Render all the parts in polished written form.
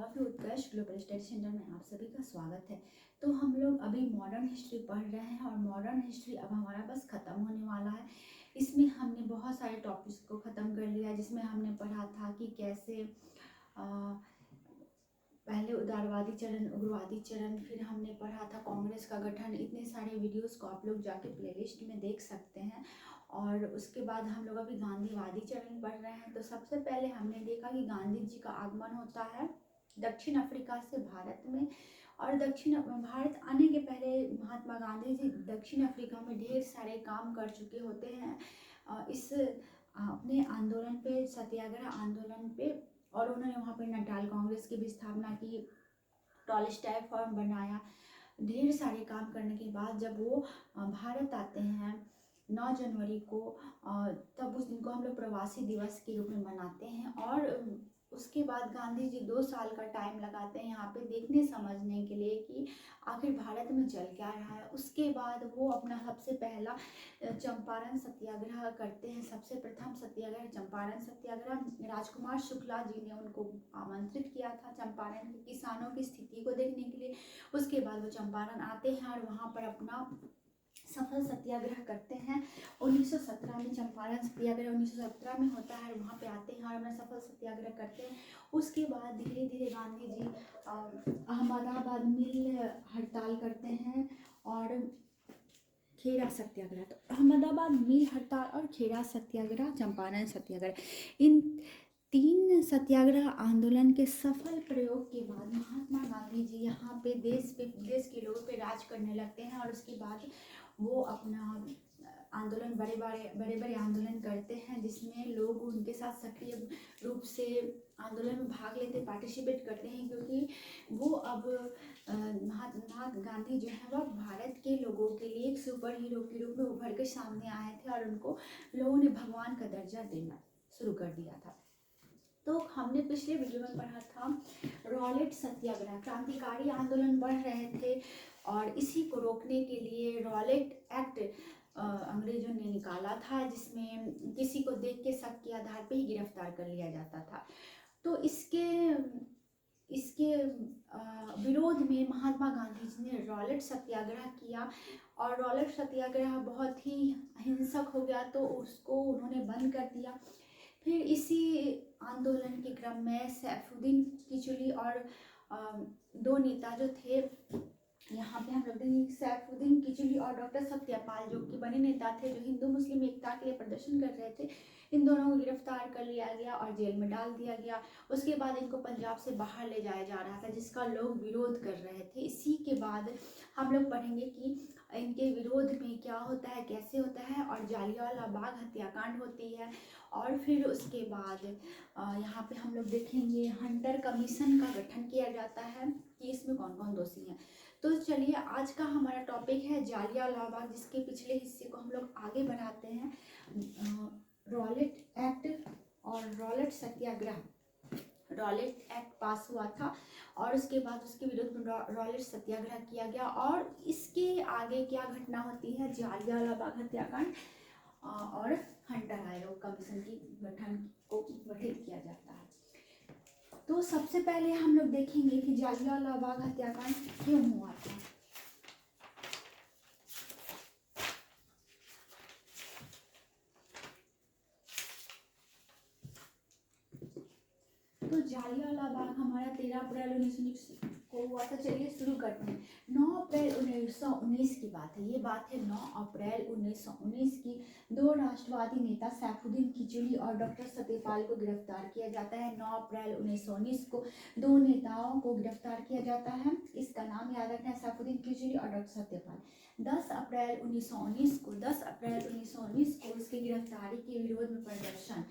भाव उत्कर्ष global study centre में आप सभी का स्वागत है। तो हम लोग अभी मॉडर्न हिस्ट्री पढ़ रहे हैं और मॉडर्न हिस्ट्री अब हमारा बस ख़त्म होने वाला है। इसमें हमने बहुत सारे टॉपिक्स को ख़त्म कर लिया, जिसमें हमने पढ़ा था कि कैसे पहले उदारवादी चरण, उग्रवादी चरण, फिर हमने पढ़ा था कांग्रेस का गठन। इतने सारे वीडियोस को आप लोग जाके प्लेलिस्ट में देख सकते हैं। और उसके बाद हम लोग अभी गांधीवादी चरण पढ़ रहे हैं। तो सबसे पहले हमने देखा कि गांधी जी का आगमन होता है दक्षिण अफ्रीका से भारत में, और दक्षिण भारत आने के पहले महात्मा गांधी जी दक्षिण अफ्रीका में ढेर सारे काम कर चुके होते हैं इस अपने आंदोलन पे, सत्याग्रह आंदोलन पे। और उन्होंने वहाँ पर नटाल कांग्रेस की भी स्थापना की, टॉलस्टॉय फॉर्म बनाया। ढेर सारे काम करने के बाद जब वो भारत आते हैं 9 जनवरी को, तब उस दिन को हम लोग प्रवासी दिवस के रूप में मनाते हैं। और उसके बाद गांधी जी 2 साल का टाइम लगाते हैं यहाँ पे देखने समझने के लिए कि आखिर भारत में चल क्या रहा है। उसके बाद वो अपना सबसे पहला चंपारण सत्याग्रह करते हैं। सबसे प्रथम सत्याग्रह चंपारण सत्याग्रह, राजकुमार शुक्ला जी ने उनको आमंत्रित किया था चंपारण के किसानों की स्थिति को देखने के लिए। उसके बाद वो चंपारण आते हैं और वहाँ पर अपना सफल सत्याग्रह करते हैं। 1917 में चंपारण सत्याग्रह 1917 में होता है, वहाँ पे आते हैं और अपना सफल सत्याग्रह करते हैं। उसके बाद धीरे धीरे गांधी जी अहमदाबाद मिल हड़ताल करते हैं और खेड़ा सत्याग्रह। तो अहमदाबाद मिल हड़ताल और खेड़ा सत्याग्रह, चंपारण सत्याग्रह, इन 3 सत्याग्रह आंदोलन के सफल प्रयोग के बाद महात्मा गांधी जी यहाँ पे देश के लोगों पे राज करने लगते हैं। और उसके बाद वो अपना आंदोलन बड़े बड़े आंदोलन करते हैं, जिसमें लोग उनके साथ सक्रिय रूप से आंदोलन में भाग लेते, पार्टिसिपेट करते हैं, क्योंकि वो अब महात्मा गांधी जो है वह भारत के लोगों के लिए एक सुपर हीरो के रूप में उभर के सामने आए थे और उनको लोगों ने भगवान का दर्जा देना शुरू कर दिया था। तो हमने पिछले वीडियो में पढ़ा था रॉलेट सत्याग्रह, क्रांतिकारी आंदोलन बढ़ रहे थे और इसी को रोकने के लिए रॉलेट एक्ट अंग्रेजों ने निकाला था, जिसमें किसी को देख के शक के आधार पे ही गिरफ्तार कर लिया जाता था। तो इसके विरोध में महात्मा गांधी जी ने रॉलेट सत्याग्रह किया और रॉलेट सत्याग्रह बहुत ही हिंसक हो गया, तो उसको उन्होंने बंद कर दिया। फिर इसी आंदोलन के क्रम में सैफुद्दीन किचलुई और 2 नेता जो थे, यहाँ पे हम लोग देखेंगे सैफुद्दीन किचलुई और डॉक्टर सत्यपाल, जो कि बड़े नेता थे, जो हिंदू मुस्लिम एकता के लिए प्रदर्शन कर रहे थे। इन दोनों को गिरफ्तार कर लिया गया और जेल में डाल दिया गया। उसके बाद इनको पंजाब से बाहर ले जाया जा रहा था, जिसका लोग विरोध कर रहे थे। इसी के बाद हम लोग पढ़ेंगे कि इनके विरोध में क्या होता है, कैसे होता है, और जालियांवाला बाग हत्याकांड होती है। और फिर उसके बाद यहाँ पे हम लोग देखेंगे हंटर कमीशन का गठन किया जाता है कि इसमें कौन कौन दोषी हैं। तो चलिए आज का हमारा टॉपिक है जालियांवाला बाग, जिसके पिछले हिस्से को हम लोग आगे बढ़ाते हैं। रॉलेट एक्ट और रॉलेट सत्याग्रह। रॉलेट एक्ट पास हुआ था और उसके बाद उसके विरुद्ध में रॉलेट सत्याग्रह किया गया। और इसके आगे क्या घटना होती है, जालियांवाला बाग हत्याकांड और हंटर आयोग कमीशन की गठन को गठित किया जाता है। तो सबसे पहले हम लोग देखेंगे कि जालियांवाला बाग हत्याकांड क्यों हुआ था। तो जालियांवाला बाग हमारा 13 अप्रैल 1919 को हुआ था। चलिए शुरू करते हैं। 9 अप्रैल 1919 की बात है। ये बात है 9 अप्रैल 1919 की। 2 राष्ट्रवादी नेता सैफुद्दीन किचलुई और डॉक्टर सत्यपाल को गिरफ्तार किया जाता है। 9 अप्रैल 1919 को 2 नेताओं को गिरफ्तार किया जाता है। इसका नाम याद रखना है, सैफुद्दीन किचलुई और डॉक्टर सत्यपाल। 10 अप्रैल 1919 को उसकी गिरफ्तारी के विरोध में प्रदर्शन।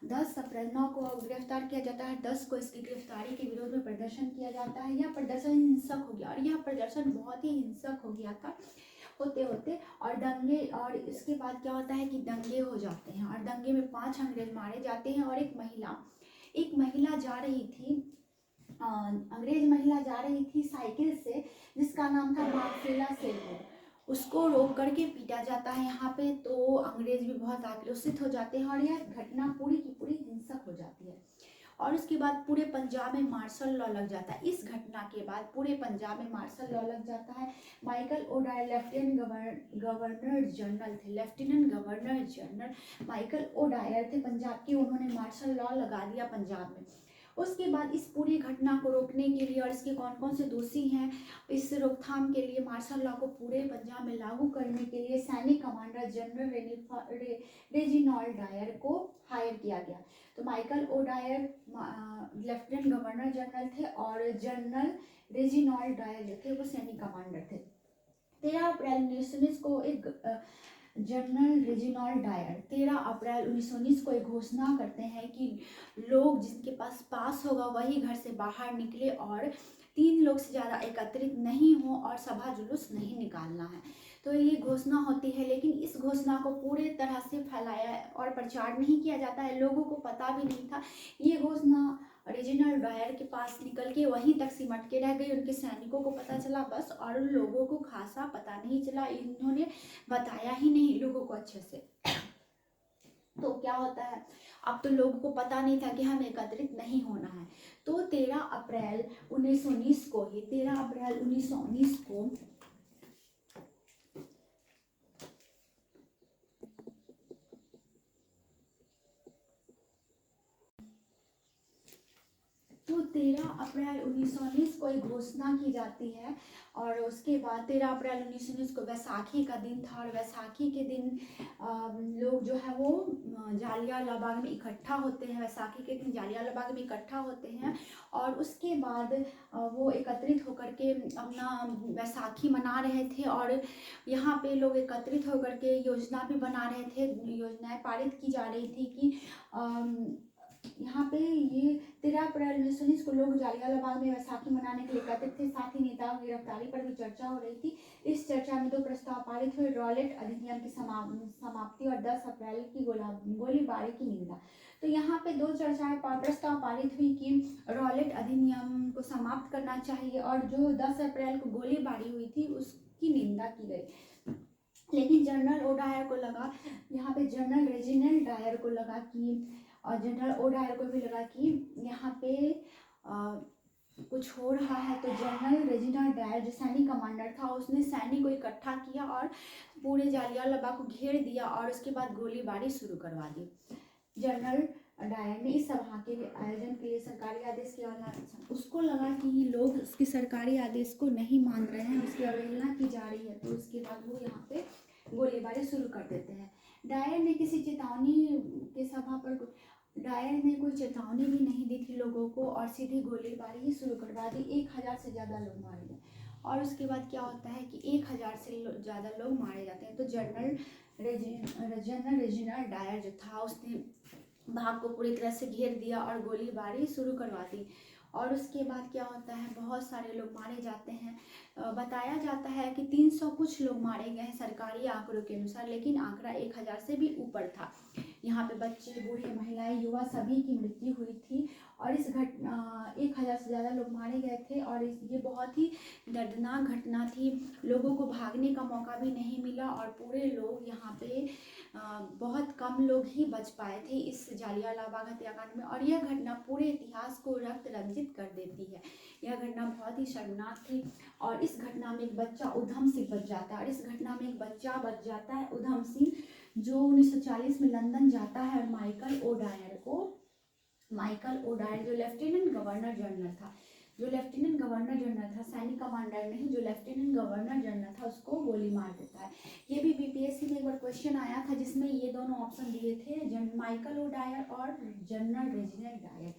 10 अप्रैल 9 को गिरफ्तार किया जाता है, 10 को इसकी गिरफ्तारी के विरोध में प्रदर्शन किया जाता है। यह प्रदर्शन हिंसक हो गया और यह प्रदर्शन बहुत ही हिंसक हो गया था होते होते, और दंगे, और इसके बाद क्या होता है कि दंगे हो जाते हैं और दंगे में 5 अंग्रेज मारे जाते हैं। और एक महिला जा रही थी, अंग्रेज महिला जा रही थी साइकिल से, जिसका नाम था मार्सेला सेल्वो। उसको रोक करके पीटा जाता है यहाँ पे। तो अंग्रेज भी बहुत आक्रोशित हो जाते हैं और यह घटना पूरी की पूरी हिंसक हो जाती है। और उसके बाद पूरे पंजाब में मार्शल लॉ लग जाता है। इस घटना के बाद पूरे पंजाब में मार्शल लॉ लग जाता है। Michael O'Dwyer lieutenant governor general थे, lieutenant governor general Michael O'Dwyer थे पंजाब के, उन्होंने मार्शल लॉ लगा दिया पंजाब में। उसके बाद इस पूरी घटना को रोकने के लिए और इसके कौन कौन से दोषी हैं, इस रोकथाम के लिए मार्शल लॉ को पूरे पंजाब में लागू करने के लिए सैनिक कमांडर जनरल रेजिनॉल्ड डायर को हायर किया गया। तो Michael O'Dwyer lieutenant governor general थे और जनरल रेजिनॉल्ड डायर जो थे वो सैनिक कमांडर थे। 13 अप्रैल 1919 को एक जनरल रेजिनॉल्ड डायर 13 अप्रैल 1919 को एक घोषणा करते हैं कि लोग जिनके पास होगा वही घर से बाहर निकले और 3 लोग से ज़्यादा एकत्रित नहीं हो और सभा जुलूस नहीं निकालना है। तो ये घोषणा होती है, लेकिन इस घोषणा को पूरे तरह से फैलाया और प्रचार नहीं किया जाता है, लोगों को पता भी नहीं था। ये घोषणा रेजिनॉल्ड डायर के पास निकल के वहीं तक सिमट के रह गई, उनके सैनिकों को पता चला बस, और उन लोगों को खासा पता नहीं चला, इन्होंने बताया ही नहीं लोगों को अच्छे से। तो क्या होता है, अब तो लोगों को पता नहीं था कि हमें एकत्रित नहीं होना है। तो 13 अप्रैल 1919 को ही 13 अप्रैल 1919 को तो 13 अप्रैल 1919 को एक घोषणा की जाती है। और उसके बाद 13 अप्रैल 1919 को वैसाखी का दिन था, और वैसाखी के दिन लोग जो है वो जालियांवाला बाग में इकट्ठा होते हैं। वैसाखी के दिन जालियांवाला बाग में इकट्ठा होते हैं और उसके बाद वो एकत्रित होकर के अपना वैसाखी मना रहे थे। और यहाँ पे लोग एकत्रित होकर के योजना भी बना रहे थे, योजनाएं पारित की जा रही थी कि यहाँ पे ये 13 अप्रैल 1919 को लोग जालियांवाला बाग में वैसाखी मनाने के लिए एकत्रित थे। साथ ही नेताओं की गिरफ्तारी पर भी चर्चा हो रही थी। इस चर्चा में 2 प्रस्ताव पारित हुए, रॉलेट अधिनियम की समाप्ति और 10 अप्रैल की गोलीबारी की निंदा। तो यहाँ पे 2 चर्चाएं प्रस्ताव पारित हुई कि रॉलेट अधिनियम को समाप्त करना चाहिए और जो 10 अप्रैल को गोलीबारी हुई थी उसकी निंदा की गई। लेकिन जनरल ओडायर को लगा, यहाँ पे जनरल रेजिनॉल्ड डायर को लगा कि, और जनरल ओडायर को भी लगा कि यहाँ पे कुछ हो रहा है। तो जनरल रेजिनॉल्ड डायर जो सैनिक कमांडर था उसने सैनिक को इकट्ठा किया और पूरे जालियांवाला बाग को घेर दिया और उसके बाद गोलीबारी शुरू करवा दी। जनरल डायर ने इस सभा के आयोजन के लिए सरकारी आदेश किया। उसको लगा कि ये लोग उसके सरकारी आदेश को नहीं मान रहे हैं, उसकी अवहेलना की जा रही है, तो उसके बाद वो यहाँ पे गोलीबारी शुरू कर देते हैं। डायर ने किसी चेतावनी के सभा पर डायर ने कोई चेतावनी भी नहीं दी थी लोगों को और सीधी गोलीबारी ही शुरू करवा दी। 1000 से ज़्यादा लोग मारे गए और उसके बाद क्या होता है कि 1000 से ज़्यादा लोग मारे जाते हैं। तो जनरल रेजिनॉल्ड डायर जो था उसने बाग को पूरी तरह से घेर दिया और गोलीबारी शुरू करवा दी। और उसके बाद क्या होता है, बहुत सारे लोग मारे जाते हैं। बताया जाता है कि 300 कुछ लोग मारे गए हैं सरकारी आंकड़ों के अनुसार, लेकिन आंकड़ा 1000 से भी ऊपर था। यहाँ पे बच्चे, बूढ़े, महिलाएं, युवा सभी की मृत्यु हुई थी और इस 1000 से ज़्यादा लोग मारे गए थे। और ये बहुत ही दर्दनाक घटना थी। लोगों को भागने का मौका भी नहीं मिला और पूरे लोग यहाँ पे बहुत कम लोग ही बच पाए थे इस जालियांवाला बाग हत्याकांड में। और यह घटना पूरे इतिहास को रक्त रंजित कर देती है। यह घटना बहुत ही शर्मनाक थी और इस घटना में एक बच्चा उधम सिंह बच जाता है। और इस घटना में एक बच्चा बच जाता है उधम सिंह, जो 1940 में लंदन जाता है और माइकल ओडायर जो लेफ्टिनेंट गवर्नर जनरल था, सैनिक कमांडर नहीं, जो लेफ्टिनेंट गवर्नर जनरल था, उसको गोली मार देता है। ये भी बीपीएससी में एक बार क्वेश्चन आया था जिसमें ये दोनों ऑप्शन दिए थे, माइकल ओडायर और जनरल रेजिनॉल्ड डायर।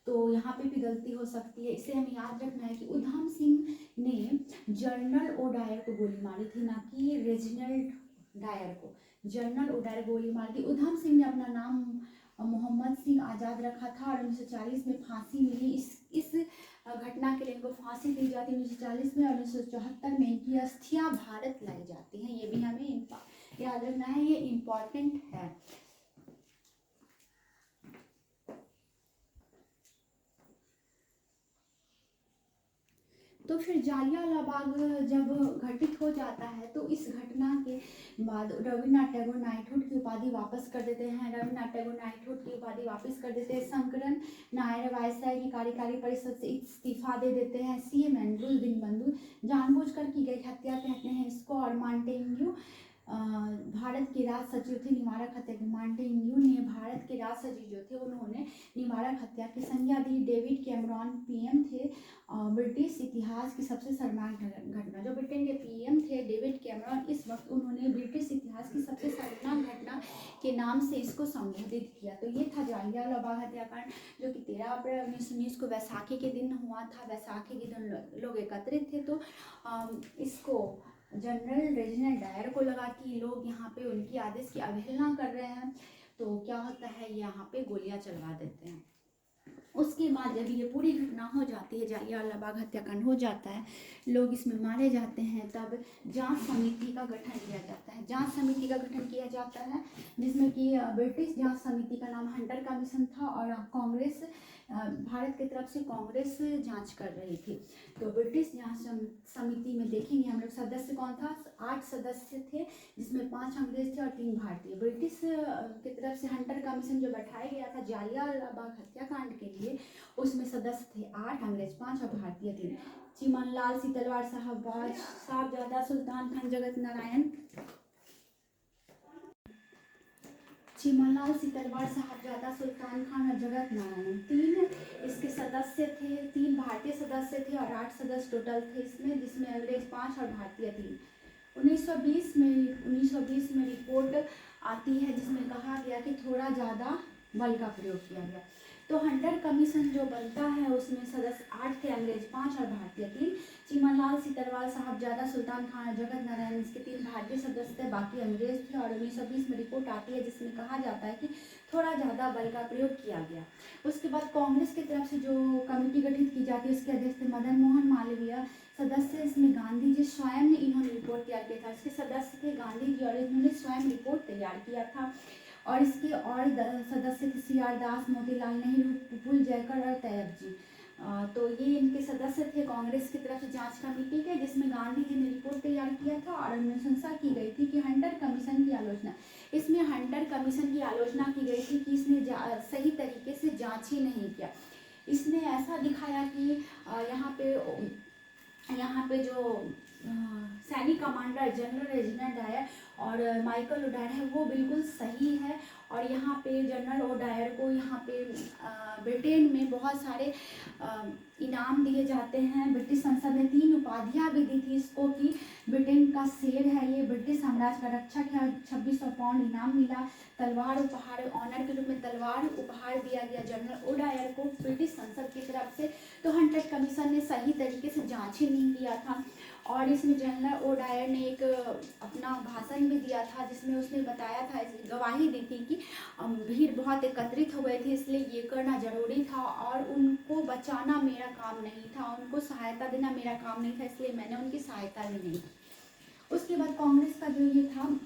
तो यहाँ पे भी गलती हो सकती है, इसे हमें याद रखना है कि उधम सिंह ने जनरल ओडायर को गोली मारी थी, ना कि रेजिनॉल्ड डायर को। जनरल ओडायर गोली मार दी। उधम सिंह ने अपना नाम मोहम्मद सिंह आज़ाद रखा था और 1940 में फांसी मिली। इस घटना के लिए इनको फांसी दी जाती है 1940 में और 1974 में इनकी अस्थियां भारत लाई जाती हैं। ये भी हमें याद रखना है, ये इम्पॉर्टेंट है। तो फिर जालियांवाला बाग जब घटित हो जाता है तो इस घटना के बाद रविन्द्रनाथ टैगोर नाइटहुड की उपाधि वापस कर देते हैं। रविन्द्रनाथ टैगोर नाइटहुड की उपाधि वापस कर देते हैं। शंकरन नायर वायसराय की कार्यकारी परिषद से इस्तीफा दे देते हैं। सीएम एंड्रूज दीनबंधु जानबूझकर की गई हत्या कहते हैं इसको। और मांटेग्यू भारत के राज सचिव थे, निवारक हत्या के। मांटेग्यू ने भारत के राज सचिव जो थे उन्होंने निवारक हत्या की संज्ञा दी। डेविड कैमरॉन पीएम थे। ब्रिटिश इतिहास की सबसे शर्मनाक घटना, जो ब्रिटेन के पीएम थे डेविड कैमरॉन, इस वक्त उन्होंने ब्रिटिश इतिहास की सबसे शर्मनाक घटना के नाम से इसको संबोधित किया। तो ये था जालियांवाला बाग हत्याकांड, जो कि 13 अप्रैल 1919 को वैसाखी के दिन हुआ था। वैसाखी के दिन लोग एकत्रित थे, तो इसको जनरल रेजिनाल्ड डायर को लगा कि लोग यहाँ पे उनकी आदेश की अवहेलना कर रहे हैं, तो क्या होता है यहाँ पे गोलियां चलवा देते हैं। उसके बाद जब ये पूरी घटना हो जाती है, जालियांवाला बाग हत्याकांड हो जाता है, लोग इसमें मारे जाते हैं, तब जांच समिति का गठन किया जाता है। जांच समिति का गठन किया जाता है जिसमें कि ब्रिटिश जांच समिति का नाम हंटर कमीशन था और कांग्रेस, भारत की तरफ से कांग्रेस जांच कर रही थी। तो ब्रिटिश जांच समिति में देखेंगे हम लोग सदस्य कौन था। 8 सदस्य थे जिसमें 5 अंग्रेज थे और 3 भारतीय। ब्रिटिश की तरफ से हंटर कमीशन जो बैठाया गया था जालियांवाला बाग हत्याकांड के लिए, उसमें सदस्य थे 8, अंग्रेज 5 और भारतीय 3। चिमनलाल सीतलवाड़ साहबजादा सुल्तान खान जगत नारायण, चिमनलाल सीतलवाड़ साहबजादा सुल्तान खान और जगत नारायण 3 इसके सदस्य थे। 3 भारतीय सदस्य थे और 8 सदस्य टोटल थे इसमें, जिसमें अंग्रेज 5 और भारतीय 3। 1920 में रिपोर्ट आती है जिसमें कहा गया कि थोड़ा ज़्यादा बल का प्रयोग किया गया। तो हंटर कमीशन जो बनता है उसमें सदस्य 8 थे, अंग्रेज 5 और भारतीय 3। चिमनलाल सीतलवाड़ साहबजादा सुल्तान खान और जगत नारायण इसके 3 भारतीय सदस्य थे, बाकी अंग्रेज थे। और 1920 में रिपोर्ट आती है जिसमें कहा जाता है कि थोड़ा ज़्यादा बल का प्रयोग किया गया। उसके बाद कांग्रेस की तरफ से जो कमेटी गठित की जाती है उसके अध्यक्ष थे मदन मोहन मालवीय। सदस्य इसमें गांधी जी स्वयं ने इन्होंने रिपोर्ट तैयार किया था। इसके सदस्य थे गांधी जी और इन्होंने स्वयं रिपोर्ट तैयार किया था। और इसके और सदस्य थे CR दास, मोतीलाल नेहरू, प्रफुल्ल जयकर और तैयब जी। तो ये इनके सदस्य थे कांग्रेस की तरफ से जांच कमेटी के, जिसमें गांधी जी ने रिपोर्ट तैयार किया था और अनुशंसा की गई थी कि हंटर कमीशन की आलोचना, इसमें हंटर कमीशन की आलोचना की गई थी कि इसने सही तरीके से जांच ही नहीं किया। इसने ऐसा दिखाया कि यहाँ पे जो सैनिक कमांडर जनरल रेजिनाल्ड डायर और माइकल ओडायर है वो बिल्कुल सही है। और यहाँ पे जनरल ओडायर को यहाँ पे ब्रिटेन में बहुत सारे इनाम दिए जाते हैं। ब्रिटिश संसद ने 3 उपाधियाँ भी दी थी इसको कि ब्रिटेन का शेर है, ये ब्रिटिश साम्राज्य का रक्षक है। 2600 पाउंड इनाम मिला। तलवार उपहार, ऑनर के रूप में तलवार उपहार दिया गया जनरल ओडायर को ब्रिटिश संसद की तरफ से। तो हंटर कमीशन ने सही तरीके से जांच ही नहीं किया था। और इसमें जनरल ओडायर ने एक अपना भाषण भी दिया था जिसमें उसने बताया था, गवाही दी थी कि भीड़ बहुत एकत्रित हो गए थे इसलिए ये करना जरूरी था और उनको बचाना मेरा काम नहीं था, उनको सहायता देना मेरा काम नहीं था, इसलिए मैंने उनकी सहायता ली नहीं। उसके बाद कांग्रेस का जो ये था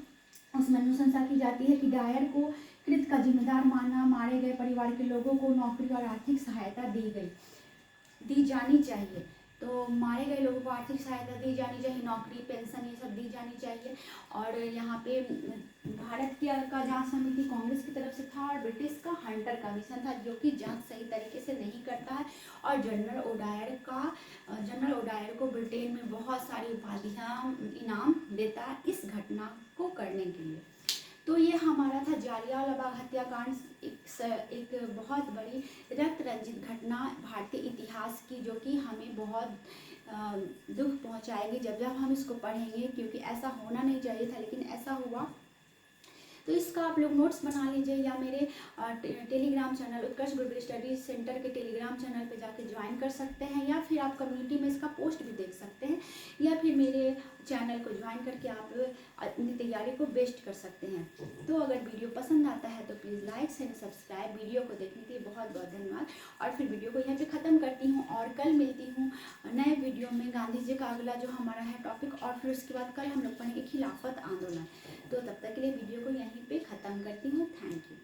उसमें अनुशंसा की जाती है कि डायर को कृत का जिम्मेदार माना, मारे गए परिवार के लोगों को नौकरी और आर्थिक सहायता दी जानी चाहिए। तो मारे गए लोगों को आर्थिक सहायता दी जानी चाहिए, नौकरी, पेंशन ये सब दी जानी चाहिए। और यहाँ पे भारत का जांच समिति कांग्रेस की तरफ से था और ब्रिटिश का हंटर कमीशन था जो कि जांच सही तरीके से नहीं करता है। और जनरल ओडायर को ब्रिटेन में बहुत सारी उपाधियाँ इनाम देता है इस घटना को करने के लिए। तो ये हमारा था जालियांवाला बाग हत्याकांड, एक बहुत बड़ी रक्त रंजित घटना भारतीय इतिहास की, जो कि हमें बहुत दुख पहुंचाएगी जब हम इसको पढ़ेंगे, क्योंकि ऐसा होना नहीं चाहिए था लेकिन ऐसा हुआ। तो इसका आप लोग नोट्स बना लीजिए या मेरे टेलीग्राम चैनल उत्कर्ष गुरुकुल स्टडी सेंटर के टेलीग्राम चैनल पे जाके ज्वाइन कर सकते हैं, या फिर आप कम्युनिटी में इसका पोस्ट भी देख सकते हैं, या फिर मेरे चैनल को ज्वाइन करके आप अपनी तैयारी को बेस्ट कर सकते हैं। तो अगर वीडियो पसंद आता है तो please like and subscribe. Video को देखने के लिए बहुत बहुत धन्यवाद। और फिर वीडियो को यहाँ पे ख़त्म करती हूँ और कल मिलती हूँ नए वीडियो में गांधी जी का अगला जो हमारा है टॉपिक, और फिर उसके बाद कल हम लोग पढ़ेंगे खिलाफत आंदोलन। तो तब तक के लिए वीडियो को यहीं पे ख़त्म करती हूँ। Thank you.